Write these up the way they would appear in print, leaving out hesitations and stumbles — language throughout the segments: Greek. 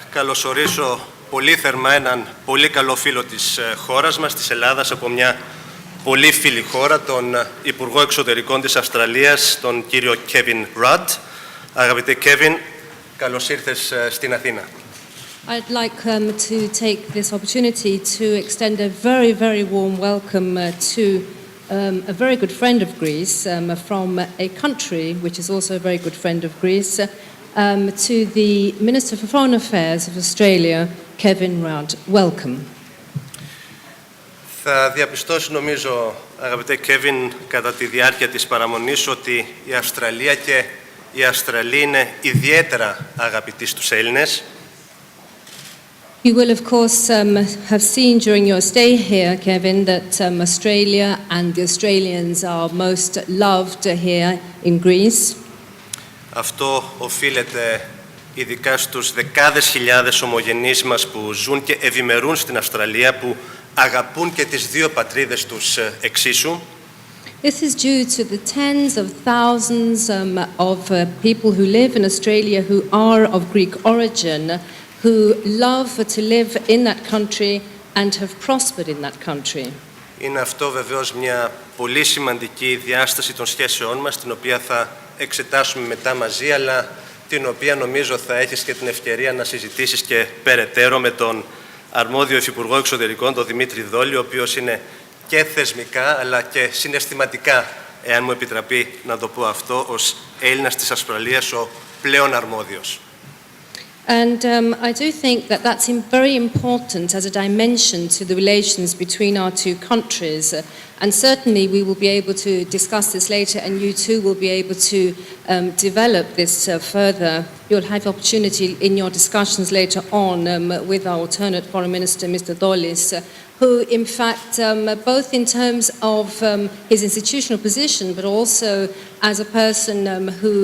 Καλωσορίσω πολύ θερμά έναν πολύ καλό φίλο της χώρας μας, της Ελλάδας, από μια πολύ φίλη χώρα, τον Υπουργό Εξωτερικών της Αυστραλίας, τον κύριο Kevin Rudd. Αγαπητέ Kevin, καλώς ήρθες στην Αθήνα. I'd like to take this opportunity to extend a very, very warm welcome to a very good friend of Greece from a country which is also a very good friend of Greece, to the Minister for Foreign Affairs of Australia, Kevin Rudd. Welcome. Θα διαπιστώσει, νομίζω, αγαπητέ Kevin, κατά τη διάρκεια της παραμονής, ότι η Αυστραλία και οι Αυστραλοί είναι ιδιαίτερα αγαπητοί στους Έλληνες. You will, of course, have seen during your stay here, Kevin, that Australia and the Australians are most loved here in Greece. Αυτό οφείλεται ειδικά στους δεκάδες χιλιάδες ομογενείς μας που ζουν και ευημερούν στην Αυστραλία, που αγαπούν και τις δύο πατρίδες τους εξίσου. This is due to the tens of thousands of people who live in Australia who are of Greek origin, who love to live in that country and have prospered in that country. Είναι αυτό βεβαίως μια πολύ σημαντική διάσταση των σχέσεών μας, την οποία θα εξετάσουμε μετά μαζί, αλλά την οποία νομίζω θα έχεις και την ευκαιρία να συζητήσεις και περαιτέρω με τον αρμόδιο Υφυπουργό Εξωτερικών, τον Δημήτρη Δόλη, ο οποίος είναι και θεσμικά αλλά και συναισθηματικά, εάν μου επιτραπεί να το πω αυτό, ως Έλληνας της Αυστραλίας ο πλέον αρμόδιος. And I do think that that's very important as a dimension to the relations between our two countries. And certainly we will be able to discuss this later, and you too will be able to develop this further. You'll have opportunity in your discussions later on with our alternate Foreign Minister, Mr. Dolis, who in fact, both in terms of his institutional position, but also as a person who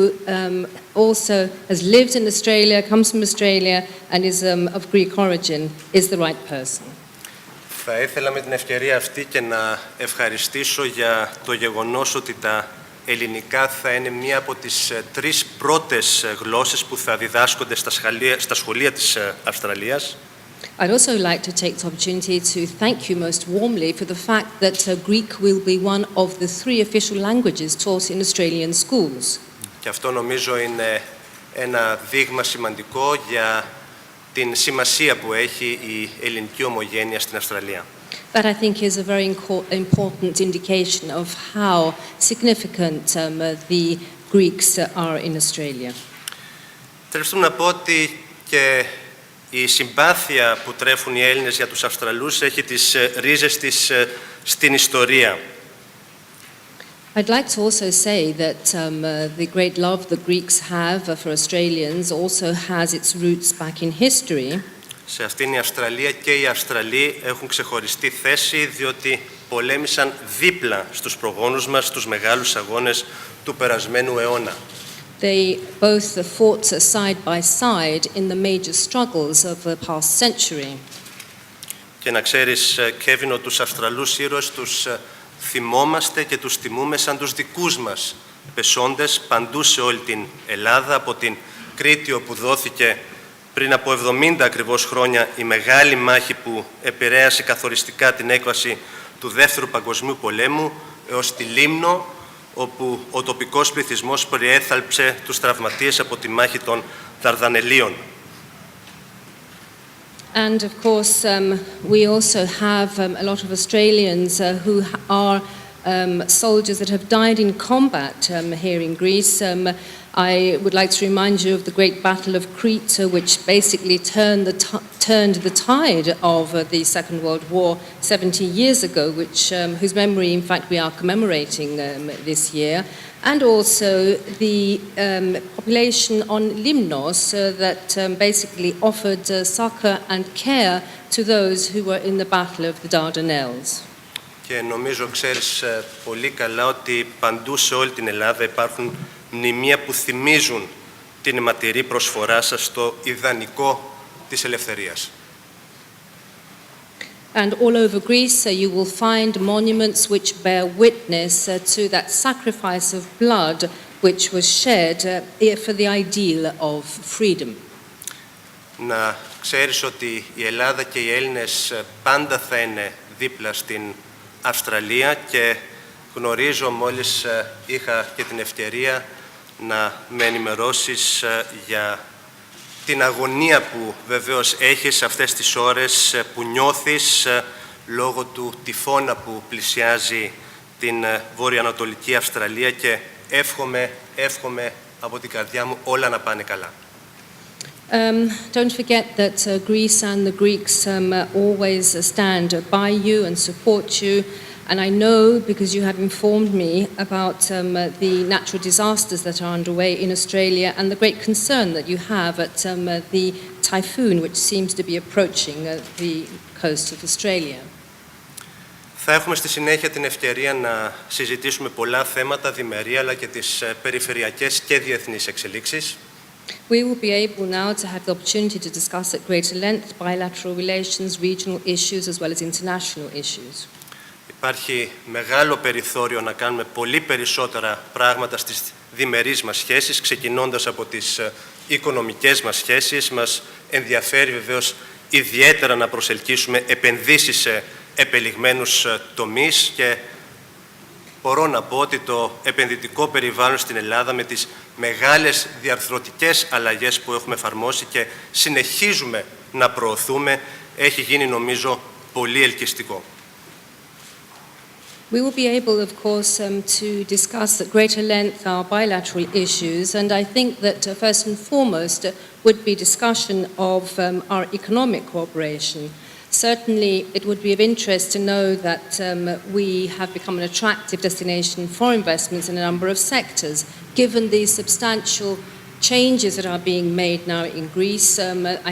also has lived in Australia, comes from Australia, and is of Greek origin, is the right person. Θα ήθελα με την ευκαιρία αυτή και να ευχαριστήσω για το γεγονός ότι τα ελληνικά θα είναι μία από τις τρεις πρώτες γλώσσες που θα διδάσκονται στα σχολεία της Αυστραλίας. I'd also like to take the opportunity to thank you most warmly for the fact that Greek will be one of the three official languages taught in Australian schools. Και αυτό νομίζω είναι ένα δείγμα σημαντικό για την σημασία που έχει η ελληνική ομογένεια στην Αυστραλία. That I think is a very important indication of how significant the Greeks are in Australia. Θέλω να πω ότι και η συμπάθεια που τρέφουν οι Έλληνες για τους Αυστραλούς έχει τις ρίζες της στην ιστορία. I'd like to also say that the great love the Greeks have for Australians also has its roots back in history. Σε αυτήν η Αυστραλία και οι Αυστραλοί έχουν ξεχωριστή θέση, διότι πολέμησαν δίπλα στους προγόνους μας στους μεγάλους αγώνες του περασμένου αιώνα. They both fought side by side in the major struggles of the past century. Και να ξέρεις, Κέβιν, ότι τους Αυστραλούς ήρωες τους θυμόμαστε και τους τιμούμε σαν τους δικούς μας πεσόντες παντού σε όλη την Ελλάδα, από την Κρήτη, όπου δόθηκε πριν από 70 ακριβώς χρόνια η μεγάλη μάχη που επηρέασε καθοριστικά την έκβαση του Δεύτερου Παγκοσμίου Πολέμου, έως τη Λίμνο, όπου ο τοπικός πληθυσμός περιέθαλψε τους τραυματίες από τη μάχη των Δαρδανελίων. And of course, we also have a lot of Australians who are soldiers that have died in combat here in Greece. I would like to remind you of the Great Battle of Crete, which basically turned the tide of the Second World War 70 years ago, whose memory, in fact, we are commemorating this year. And also the population on Limnos that basically offered succor and care to those who were in the Battle of the Dardanelles. Και νομίζω ξέρεις πολύ καλά ότι παντού σε όλη την Ελλάδα υπάρχουν μνημεία που θυμίζουν την αιματηρή προσφορά σας στο ιδανικό της ελευθερίας. And all over Greece you will find monuments which bear witness to that sacrifice of blood which was shed for the ideal of freedom. να ξέρεις ότι η Ελλάδα και οι Έλληνες πάντα θα είναι δίπλα στην Αυστραλία και γνωρίζω, μόλις είχα και την ευκαιρία να με ενημερώσεις για την αγωνία που βεβαίως έχεις αυτές τις ώρες που νιώθεις λόγω του τυφώνα που πλησιάζει την βορειοανατολική Αυστραλία και εύχομαι από την καρδιά μου όλα να πάνε καλά. Don't forget that Greece and the Greeks always stand by you and support you. And I know, because you have informed me about the natural disasters that are underway in Australia and the great concern that you have at the typhoon which seems to be approaching the coast of Australia. Θα έχουμε στη συνέχεια την ευκαιρία να συζητήσουμε πολλά θέματα διμερεί αλλά και τις περιφερειακές και διεθνείς εξελίξεις. We will be able now to have the opportunity to discuss at greater length bilateral relations, regional issues as well as international issues. Υπάρχει μεγάλο περιθώριο να κάνουμε πολύ περισσότερα πράγματα στις διμερείς μας σχέσεις, ξεκινώντας από τις οικονομικές μας σχέσεις. Μας ενδιαφέρει βεβαίως ιδιαίτερα να προσελκύσουμε επενδύσεις σε επελιγμένους τομείς και μπορώ να πω ότι το επενδυτικό περιβάλλον στην Ελλάδα με τις μεγάλες διαρθρωτικές αλλαγές που έχουμε εφαρμόσει και συνεχίζουμε να προωθούμε έχει γίνει νομίζω πολύ ελκυστικό. We will be able, of course, to discuss at greater length our bilateral issues, and I think that first and foremost would be discussion of our economic cooperation. Certainly, it would be of interest to know that we have become an attractive destination for investments in a number of sectors. Given the substantial changes that are being made now in Greece,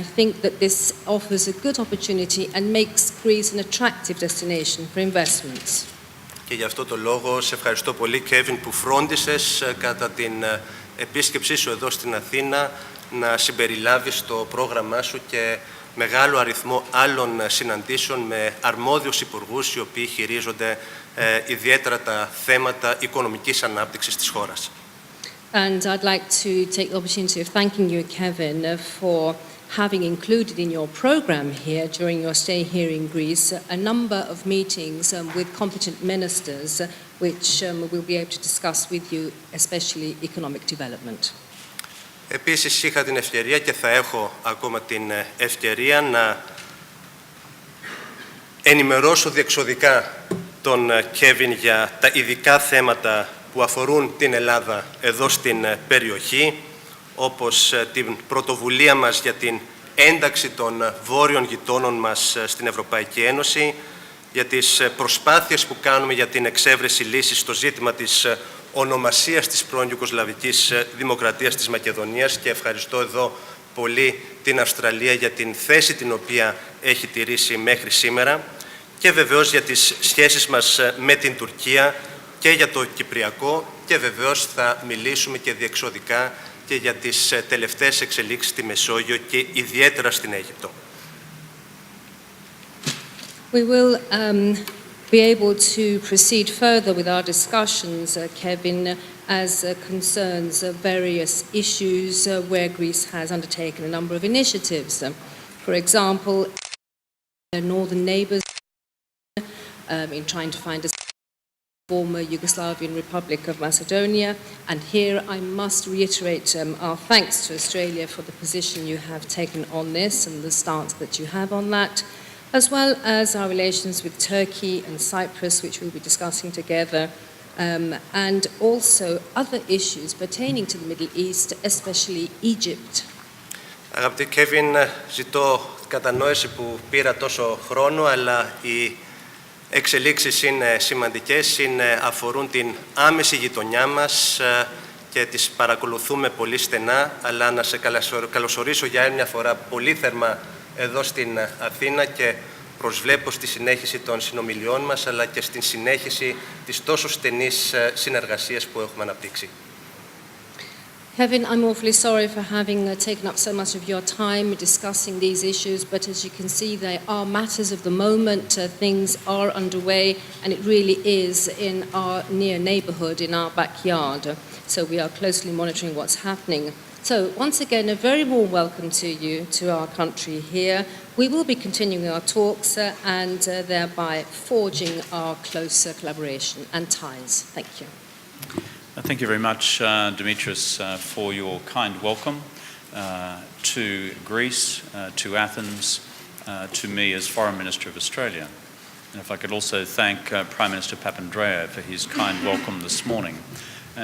I think that this offers a good opportunity and makes Greece an attractive destination for investments. Και γι' αυτό το λόγο σε ευχαριστώ πολύ, Κέβιν, που φρόντισες κατά την επίσκεψή σου εδώ στην Αθήνα να συμπεριλάβεις το πρόγραμμά σου και μεγάλο αριθμό άλλων συναντήσεων με αρμόδιους υπουργούς οι οποίοι χειρίζονται ιδιαίτερα τα θέματα οικονομικής ανάπτυξης της χώρας. And I'd like to take the opportunity of thanking you, Kevin, for having included in your program here during your stay here in Greece a number of meetings with competent ministers which we'll be able to discuss with you, especially economic development. Επίσης είχα την ευκαιρία και θα έχω ακόμα την ευκαιρία να ενημερώσω διεξοδικά τον Κέβιν για τα ειδικά θέματα που αφορούν την Ελλάδα εδώ στην περιοχή, όπως την πρωτοβουλία μας για την ένταξη των βόρειων γειτόνων μας στην Ευρωπαϊκή Ένωση, για τις προσπάθειες που κάνουμε για την εξέβρεση λύσης στο ζήτημα της ονομασίας της πρώην Ιουγκοσλαβικής Δημοκρατίας της Μακεδονίας και ευχαριστώ εδώ πολύ την Αυστραλία για την θέση την οποία έχει τηρήσει μέχρι σήμερα και βεβαίως για τις σχέσεις μας με την Τουρκία και για το Κυπριακό και βεβαίως θα μιλήσουμε και διεξοδικά και για τις τελευταίες εξελίξεις στη Μεσόγειο και ιδιαίτερα στην Αίγυπτο. We will be able to proceed further with our discussions, Kevin, as concerns various issues where Greece has undertaken a number of initiatives. For example, northern neighbours in trying to find a former Yugoslavian Republic of Macedonia, and here I must reiterate our thanks to Australia for the position you have taken on this and the stance that you have on that, as well as our relations with Turkey and Cyprus, which we'll be discussing together, and also other issues pertaining to the Middle East, especially Egypt. Αγαπητή Κέβιν, ζητώ κατανόηση που πήρα τόσο χρόνο, αλλά οι εξελίξεις είναι σημαντικές, αφορούν την άμεση γειτονιά μας και τις παρακολουθούμε πολύ στενά, αλλά να σε καλωσορίσω για άλλη μια φορά πολύ θερμά εδώ στην Αθήνα και προσβλέπω στη συνέχιση των συνομιλιών μας, αλλά και στην συνέχιση της τόσο στενής συνεργασίας που έχουμε αναπτύξει. Kevin, I'm awfully sorry for having taken up so much of your time discussing these issues, but as you can see, they are matters of the moment. Things are underway, and it really is in our near neighbourhood, in our backyard. So we are closely monitoring what's happening. So once again, a very warm welcome to you, to our country here. We will be continuing our talks and thereby forging our closer collaboration and ties. Thank you. Thank you very much, Dimitris, for your kind welcome to Greece, to Athens, to me as Foreign Minister of Australia. And if I could also thank Prime Minister Papandreou for his kind welcome this morning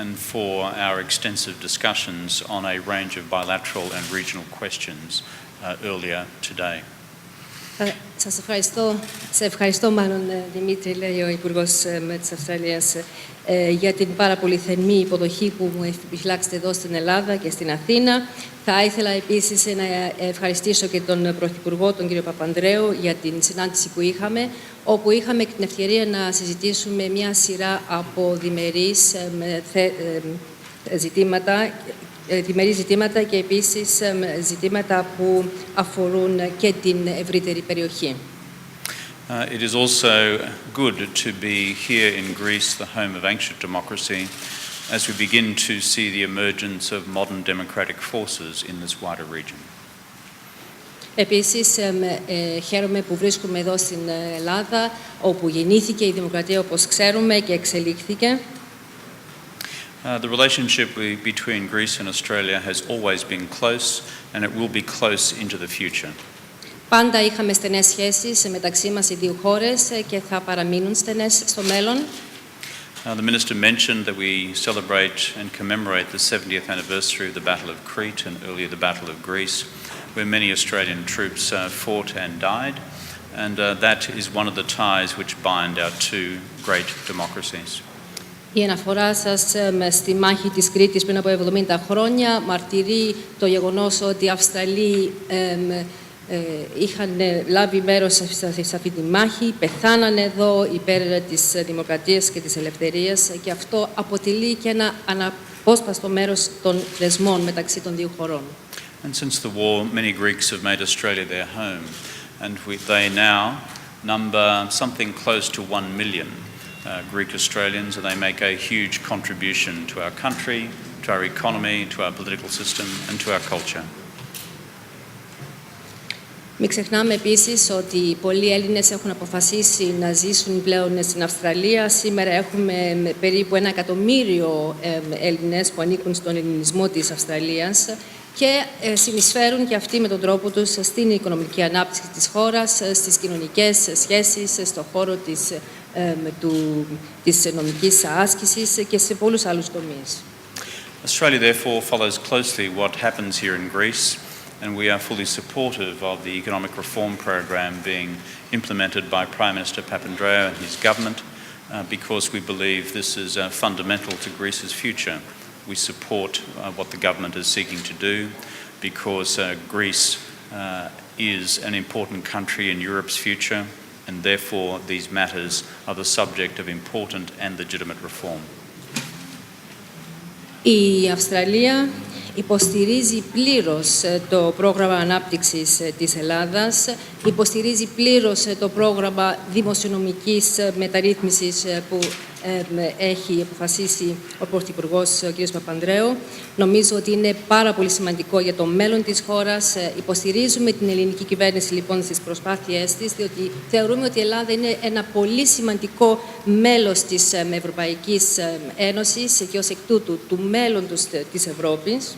and for our extensive discussions on a range of bilateral and regional questions earlier today. Σας ευχαριστώ. Σε ευχαριστώ μάλλον, Δημήτρη, λέει ο Υπουργός της Αυστραλίας, για την πάρα πολύ θερμή υποδοχή που μου επιφυλάξετε εδώ στην Ελλάδα και στην Αθήνα. Θα ήθελα επίσης να ευχαριστήσω και τον Πρωθυπουργό, τον κύριο Παπανδρέου, για την συνάντηση που είχαμε, όπου είχαμε την ευκαιρία να συζητήσουμε μια σειρά από διμερείς ζητήματα και επίσης ζητήματα που αφορούν και την ευρύτερη περιοχή. It is also good to be here in Greece, the home of ancient democracy, as we begin to see the emergence of modern democratic forces in this wider region. Επίσης, χαίρομαι που βρίσκομαι εδώ στην Ελλάδα, όπου γεννήθηκε η δημοκρατία όπως ξέρουμε και εξελίχθηκε. The relationship between Greece and Australia has always been close, and it will be close into the future. Πάντα είχαμε στενές σχέσεις μεταξύ μας οι δύο χώρες και θα παραμείνουν στενές στο μέλλον. The Minister mentioned that we celebrate and commemorate the 70th anniversary of the Battle of Crete and earlier the Battle of Greece, where many Australian troops fought and died, and that is one of the ties which bind our two great democracies. Η αναφορά σας στη μάχη της Κρήτης πριν από 70 χρόνια μαρτυρεί το γεγονός ότι οι Αυστραλοί είχαν λάβει μέρος σε αυτή τη μάχη, πεθάνανε εδώ υπέρ της δημοκρατίας και της ελευθερίας και αυτό αποτελεί και ένα αναπόσπαστο μέρος των δεσμών μεταξύ των δύο χωρών. And since the war, many Greeks have made Australia their home, and they now number something close to 1 million Greek Australians, and they make a huge contribution to our country, to our economy, to our political system, and to our culture. Μην ξεχνάμε επίσης ότι πολλοί Έλληνες έχουν αποφασίσει να ζήσουν πλέον στην Αυστραλία. Σήμερα έχουμε περίπου 1 εκατομμύριο Έλληνες που ανήκουν στον ελληνισμό της Αυστραλίας και συνεισφέρουν και αυτοί με τον τρόπο τους στην οικονομική ανάπτυξη της χώρας, στις κοινωνικές σχέσεις, στον χώρο της νομικής άσκησης και σε πολλούς άλλους τομείς. Australia therefore follows closely what happens here in Greece, and we are fully supportive of the economic reform program being implemented by Prime Minister Papandreou and his government because we believe this is fundamental to Greece's future. We support what the government is seeking to do because Greece is an important country in Europe's future, and therefore these matters are the subject of important and legitimate reform. Η Αυστραλία υποστηρίζει πλήρως το πρόγραμμα ανάπτυξης της Ελλάδας, υποστηρίζει πλήρως το πρόγραμμα δημοσιονομικής μεταρρύθμισης που έχει αποφασίσει ο Πρωθυπουργός ο κ. Παπανδρέου. Νομίζω ότι είναι πάρα πολύ σημαντικό για το μέλλον της χώρας. Υποστηρίζουμε την ελληνική κυβέρνηση λοιπόν στις προσπάθειές της, διότι θεωρούμε ότι η Ελλάδα είναι ένα πολύ σημαντικό μέλος της Ευρωπαϊκής Ένωσης και ως εκ τούτου του μέλλοντος της Ευρώπης.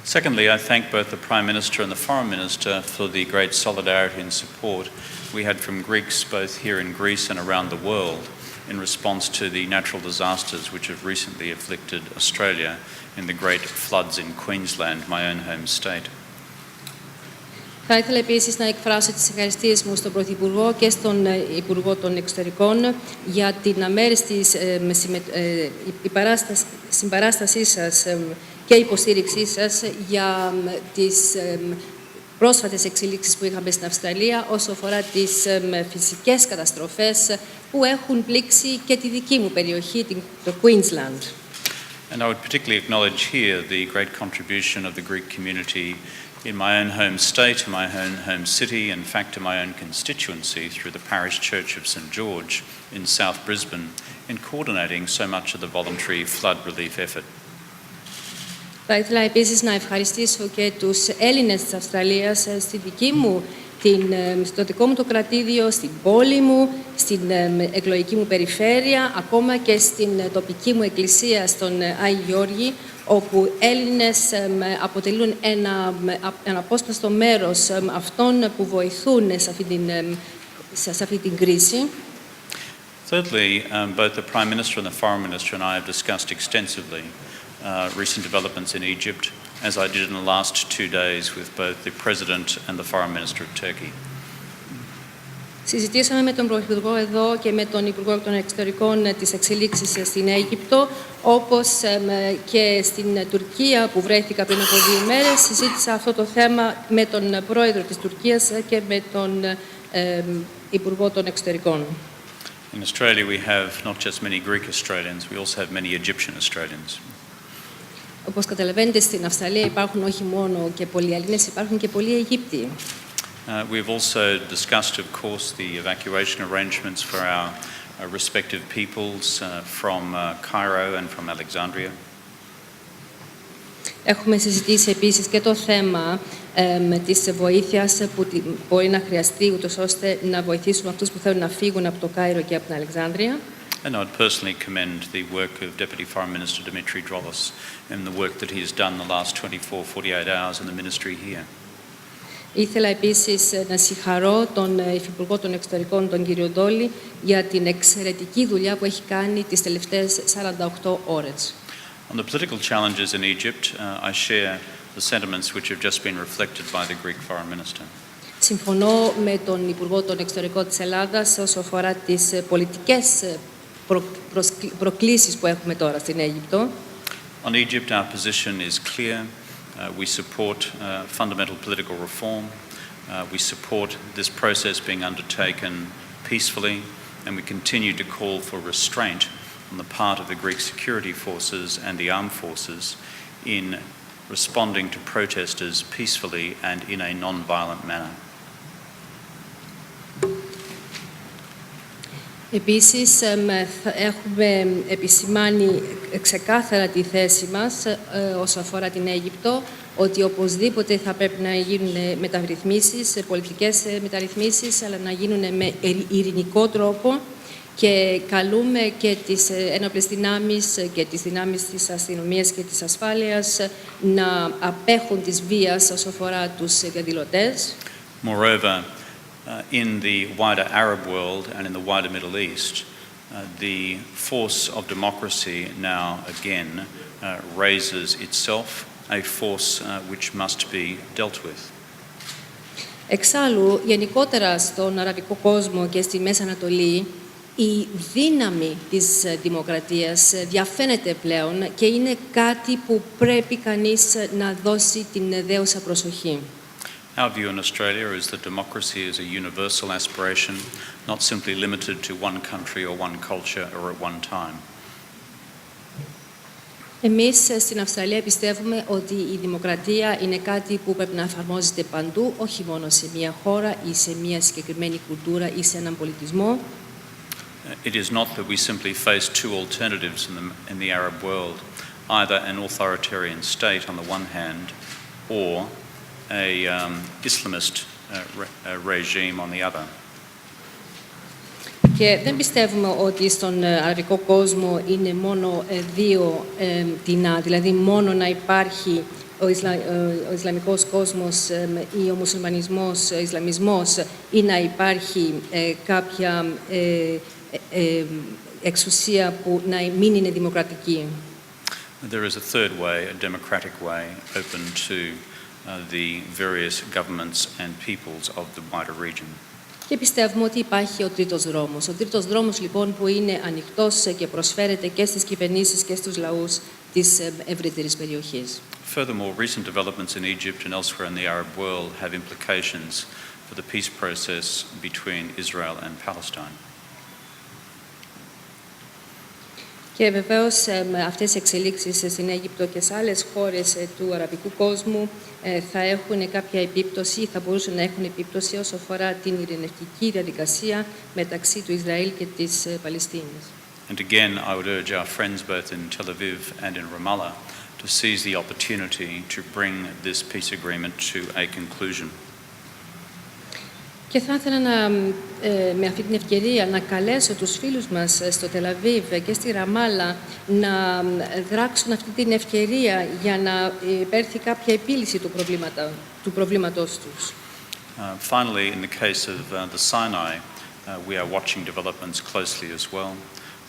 Secondly, I thank both the Prime Minister and the Foreign Minister for the great solidarity and support we had from Greeks both here in Greece and around the world in response to the natural disasters which have recently afflicted Australia in the great floods in Queensland, my own home state. Θα ήθελα επίσης να εκφράσω τις ευχαριστίες μου στον Πρωθυπουργό και στον Υπουργό των Εξωτερικών για την αμέριστη συμπαράστασή σας και υποστήριξή σας για τις πρόσφατες εξελίξεις που είχαμε στην Αυστραλία όσο αφορά τις φυσικές καταστροφές που έχουν πλήξει και τη δική μου περιοχή, το Queensland. And I would particularly acknowledge here the great contribution of the Greek community in my own home state, in my own home city, in fact in my own constituency through the parish church of St George in South Brisbane in coordinating so much of the voluntary flood relief effort. Θα ήθελα επίσης να ευχαριστήσω και τους Έλληνες της Αυστραλίας στο δικό μου το κρατήδιο, στην πόλη μου, στην εκλογική μου περιφέρεια, ακόμα και στην τοπική μου εκκλησία στον Άγιο Γιώργη, όπου Έλληνες αποτελούν ένα απόσπαστο μέρος αυτών που βοηθούν σε αυτή την κρίση. Thirdly, both the Prime Minister and the Foreign Minister and I have discussed extensively recent developments in Egypt, as I did in the last 2 days with both the President and the Foreign Minister of Turkey. Συζητήσαμε με τον Πρωθυπουργό εδώ και με τον Υπουργό των Εξωτερικών τις εξελίξεις στην Αίγυπτο, όπως και στην Τουρκία που βρέθηκα πριν από 2 ημέρες. Συζήτησα αυτό το θέμα με τον Πρόεδρο της Τουρκίας και με τον Υπουργό των Εξωτερικών. In Australia we have not just many Greek Australians, we also have many Egyptian Australians. Όπως καταλαβαίνετε, στην Αυστραλία υπάρχουν όχι μόνο και πολλοί Έλληνες, υπάρχουν και πολλοί Αιγύπτιοι. We've also discussed, of course, the evacuation arrangements for our respective peoples from Cairo and from Alexandria. Έχουμε συζητήσει επίσης και το θέμα της βοήθειας που μπορεί να χρειαστεί, ούτως ώστε να βοηθήσουμε αυτούς που θέλουν να φύγουν από το Κάιρο και από την Αλεξάνδρεια. And I'd personally commend the work of Deputy Foreign Minister Droutsas and the work that he has done the last 24-48 hours in the ministry here. Ήθελα επίσης να συγχαρώ τον Υφυπουργό των Εξωτερικών, τον κύριο Ντόλι, για την εξαιρετική δουλειά που έχει κάνει τις τελευταίες 48 ώρες. On the political challenges in Egypt, I share the sentiments which have just been reflected by the Greek Foreign Minister. Συμφωνώ με τον Υπουργό των Εξωτερικών της Ελλάδας όσο αφορά τις πολιτικές προκλήσεις που έχουμε τώρα στην Αίγυπτο. On Egypt, our position is clear. We support fundamental political reform. We support this process being undertaken peacefully, and we continue to call for restraint on the part of the Greek security forces and the armed forces in responding to protesters peacefully and in a non-violent manner. Επίσης, έχουμε επισημάνει ξεκάθαρα τη θέση μας όσο αφορά την Αίγυπτο, ότι οπωσδήποτε θα πρέπει να γίνουν μεταρρυθμίσεις, πολιτικές μεταρρυθμίσεις, αλλά να γίνουν με ειρηνικό τρόπο, και καλούμε και τις ένοπλες δυνάμεις και τις δυνάμεις της αστυνομίας και της ασφάλειας να απέχουν της βίας όσο αφορά τους διαδηλωτές. Moreover, in the wider Arab world and in the wider Middle East, the force of democracy now again raises itself, a force which must be dealt with. Εξάλλου, γενικότερα στον αραβικό κόσμο και στη Μέση Ανατολή, η δύναμη της δημοκρατίας διαφαίνεται πλέον και είναι κάτι που πρέπει κανείς να δώσει την δέουσα προσοχή. Our view in Australia is that democracy is a universal aspiration, not simply limited to one country or one culture or at one time. Εμείς στην Αυστραλία πιστεύουμε ότι η δημοκρατία είναι κάτι που πρέπει να εφαρμόζεται παντού, όχι μόνο σε μια χώρα ή σε μια συγκεκριμένη κουλτούρα ή σε έναν πολιτισμό. It is not that we simply face two alternatives in the Arab world, either an authoritarian state on the one hand or a Islamist regime on the other. Και δεν πιστεύουμε ότι στον αραβικό κόσμο είναι μόνο δύο δεινά, δηλαδή μόνο να υπάρχει ο Ισλαμικός κόσμος ή ο μουσουλμανισμός, ο Ισλαμισμός, ή να υπάρχει κάποια εξουσία που να μην είναι δημοκρατική. There is a third way, a democratic way, open to the various governments and peoples of the wider region. Και πιστεύουμε ότι υπάρχει ο τρίτος δρόμος. Ο τρίτος δρόμος, λοιπόν, που είναι ανοιχτός και προσφέρεται και στις κυβερνήσεις και στους λαούς της ευρύτερης περιοχής. Furthermore, recent developments in Egypt and elsewhere in the Arab world have implications for the peace process between Israel and Palestine. Και βεβαίως αυτές οι εξελίξεις στην Αίγυπτο και σε άλλες χώρες του αραβικού κόσμου θα έχουν κάποια επίπτωση, θα μπορούσαν να έχουν επίπτωση όσο αφορά την ειρηνευτική διαδικασία μεταξύ του Ισραήλ και της Παλαιστίνης. And again, I would urge our friends both in Tel Aviv and in Ramallah to seize the opportunity to bring this peace agreement to a conclusion. Και θα ήθελα με αυτή την ευκαιρία να καλέσω τους φίλους μας στο Τελαβίβ και στη Ραμάλα να δράξουν αυτή την ευκαιρία για να υπέρθει κάποια επίλυση του προβλήματός τους. Finally, in the case of the Sinai, we are watching developments closely as well.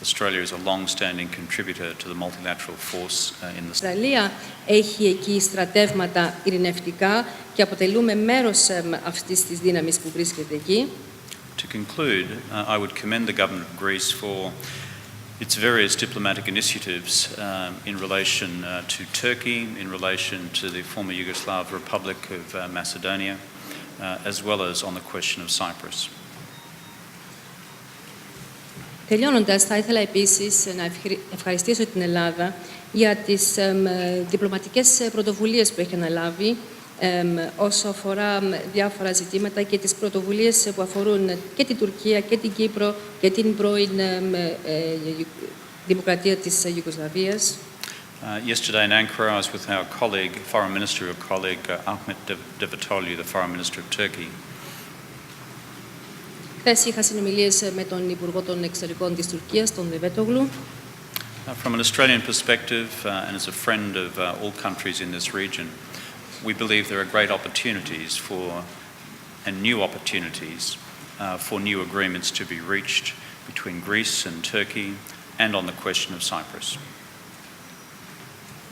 Australia is a long-standing contributor to the multilateral force in the... Η Αυστραλία έχει εκεί στρατεύματα ειρηνευτικά και αποτελούμε μέρος αυτής της δύναμης που βρίσκεται εκεί. To conclude, I would commend the government of Greece for its various diplomatic initiatives in relation to Turkey, in relation to the former Yugoslav Republic of Macedonia, as well as on the question of Cyprus. Τελειώνοντας, θα ήθελα επίσης να ευχαριστήσω την Ελλάδα για τις διπλωματικές πρωτοβουλίες που έχει αναλάβει όσο αφορά διάφορα ζητήματα και τις πρωτοβουλίες που αφορούν και την Τουρκία και την Κύπρο και την πρώην δημοκρατία της Ιουγκοσλαβίας. Yesterday in Ankara, I was with our colleague, Foreign Minister colleague Ahmet Davutoglu, the Foreign Minister of Turkey. Χθες είχα συνομιλίες με τον Υπουργό των Εξωτερικών της Τουρκίας, τον Davutoglu. From an Australian perspective, and as a friend of all countries in this region, we believe there are great opportunities and new opportunities for new agreements to be reached between Greece and Turkey and on the question of Cyprus.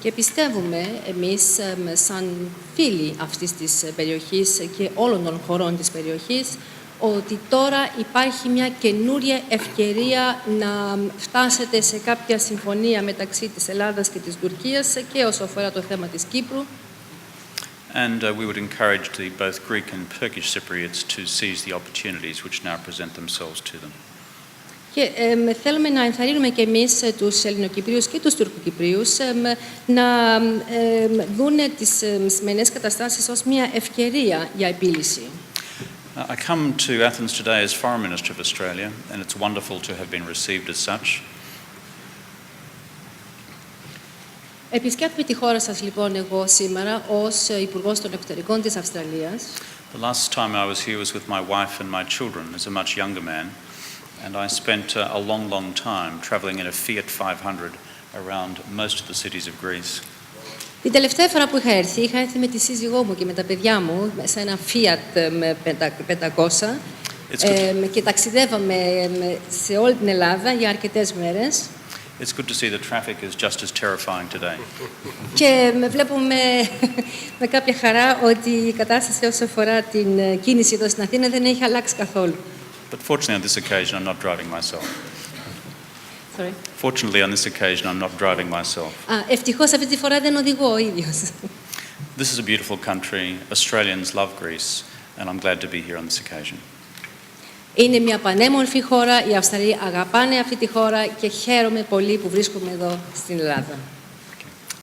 Και πιστεύουμε εμείς, σαν φίλοι αυτής της περιοχής και όλων των χωρών της περιοχής, ότι τώρα υπάρχει μια καινούρια ευκαιρία να φτάσετε σε κάποια συμφωνία μεταξύ της Ελλάδας και της Τουρκίας και όσο αφορά το θέμα της Κύπρου. And we would encourage both Greek and Turkish Cypriots to seize the opportunities which now present themselves to them. Και θέλουμε να ενθαρρύνουμε και εμείς τους Ελληνοκυπρίους και τους Τουρκοκυπρίους να δούνε τις σημερινές καταστάσεις ως μια ευκαιρία για επίλυση. I come to Athens today as Foreign Minister of Australia, and it's wonderful to have been received as such. Επισκέπτομαι τη χώρα σας λοιπόν εγώ σήμερα ως Υπουργός των Εξωτερικών της Αυστραλίας. The last time I was here was with my wife and my children as a much younger man, and I spent a long time travelling in a Fiat 500 around most of the cities of Greece. Την τελευταία φορά που είχα έρθει με τη σύζυγό μου και με τα παιδιά μου σε ένα Fiat 500 και ταξιδεύαμε σε όλη την Ελλάδα για αρκετές μέρες. It's good to see the traffic is just as terrifying today. Και βλέπουμε με κάποια χαρά ότι η κατάσταση όσο αφορά την κίνηση εδώ στην Αθήνα δεν έχει αλλάξει καθόλου. But fortunately on this occasion I'm not driving myself. Sorry. Fortunately on this occasion I'm not driving myself. Ευτυχώς αυτή τη φορά δεν οδηγώ ο ίδιος. This is a beautiful country. Australians love Greece, and I'm glad to be here on this occasion. Είναι μια πανέμορφη χώρα, οι Αυστραλοί αγαπάνε αυτή τη χώρα και χαίρομαι πολύ που βρίσκομαι εδώ στην Ελλάδα.